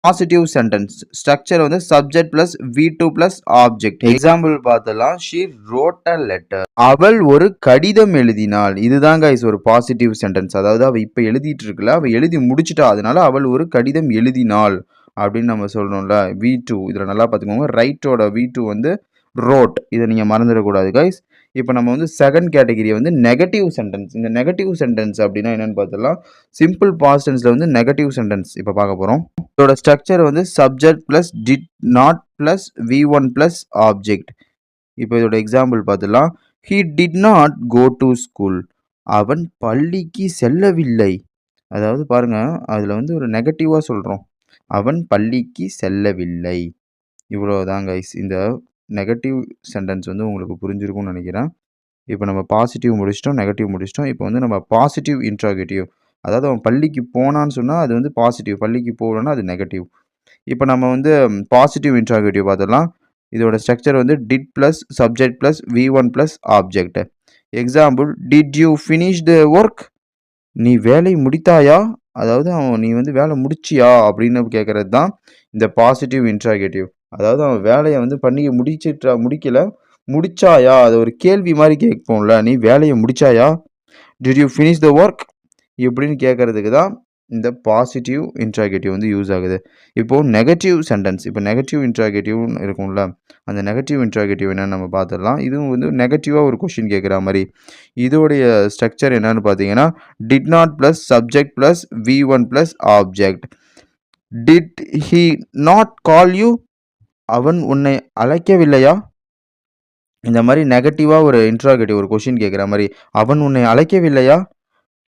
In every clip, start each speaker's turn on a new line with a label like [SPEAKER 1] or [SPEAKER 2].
[SPEAKER 1] Positive sentence structure வந்து subject plus V2 plus object. Example பார்த்தலாம். She wrote a letter. அவள் ஒரு கடிதம் எழுதினாள். இதுதான் கைஸ் ஒரு பாசிட்டிவ் சென்டென்ஸ். அதாவது அவ இப்ப எழுதிட்டு இருக்கல, அவ எழுதி முடிச்சிட்டா. அதனால அவள் ஒரு கடிதம் எழுதினாள் அப்படின்னு நம்ம சொல்லணும்ல. V2 இதுல நல்லா பார்த்துக்கோங்க. ரைட்டோட V2 வந்து ரோட். இதை நீங்க மறந்துடக்கூடாது கைஸ். இப்போ நம்ம வந்து செகண்ட் கேட்டகரி வந்து நெகட்டிவ் சென்டென்ஸ். இந்த நெகட்டிவ் சென்டென்ஸ் அப்படின்னா என்னன்னு பார்த்தலாம். சிம்பிள் பாஸ்ட் டென்ஸ்ல வந்து நெகட்டிவ் சென்டென்ஸ் இப்போ பார்க்க போறோம். இதோட ஸ்ட்ரக்சர் வந்து subject plus did not plus V1 plus object. இப்போ இதோட எக்ஸாம்பிள் பார்த்துலாம். He did not go to school. அவன் பள்ளிக்கு செல்லவில்லை. அதாவது பாருங்க, அதுல வந்து ஒரு நெகட்டிவா சொல்றோம். அவன் பள்ளிக்கு செல்லவில்லை. இவ்வளவுதான் கைஸ். இந்த நெகட்டிவ் சென்டென்ஸ் வந்து உங்களுக்கு புரிஞ்சிருக்கும்னு நினைக்கிறேன். இப்போ நம்ம பாசிட்டிவ் முடிச்சிட்டோம், நெகட்டிவ் முடிச்சிட்டோம். இப்போ வந்து நம்ம பாசிட்டிவ் இன்ட்ராகேட்டிவ். அதாவது அவன் பள்ளிக்கு போனான்னு சொன்னால் அது வந்து பாசிட்டிவ், பள்ளிக்கு போகலன்னா அது நெகட்டிவ். இப்போ நம்ம வந்து பாசிட்டிவ் இன்ட்ராகேட்டிவ் பார்த்தலாம். இதோட ஸ்ட்ரக்சர் வந்து did plus subject plus V1 plus object. Example, did you finish the work? நீ வேலை முடித்தாயா? அதாவது அவன் நீ வந்து வேலை முடிச்சியா அப்படின்னு கேட்கறது தான் இந்த பாசிட்டிவ் இன்ட்ராகேட்டிவ். அதாவது அவன் வேலையை வந்து பண்ணி முடிக்கல, முடிச்சாயா? அது ஒரு கேள்வி மாதிரி கேட்போம்ல. நீ வேலையை முடிச்சாயா? Did you finish the work? இப்படின்னு கேட்கறதுக்கு தான் இந்த பாசிட்டிவ் இன்ட்ராகேட்டிவ் வந்து யூஸ் ஆகுது. இப்போது நெகட்டிவ் சென்டென்ஸ். இப்போ நெகட்டிவ் இன்ட்ராகேட்டிவ் இருக்கும்ல, அந்த நெகட்டிவ் இன்ட்ராகேட்டிவ் என்னன்னு நம்ம பார்த்துடலாம். இதுவும் வந்து நெகட்டிவாக ஒரு கொஷின் கேட்குற மாதிரி. இதோடைய ஸ்ட்ரக்சர் என்னன்னு பார்த்தீங்கன்னா, did not plus subject plus V1 plus object. Did he not call you? அவன் உன்னை அழைக்கவில்லையா? இந்த மாதிரி நெகட்டிவாக ஒரு இன்ட்ராகேட்டிவ் ஒரு கொஷின் கேட்குற மாதிரி. அவன் உன்னை அழைக்கவில்லையா?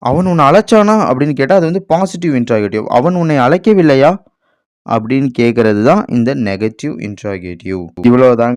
[SPEAKER 1] அவன் உன்னை அழைச்சானா அப்படின்னு கேட்டால் அது வந்து பாசிட்டிவ் இன்ட்ராகேட்டிவ். அவன் உன்னை அழைக்கவில்லையா அப்படின்னு கேட்கறது தான் இந்த நெகட்டிவ் இன்ட்ராகேட்டிவ். இவ்வளோதான்.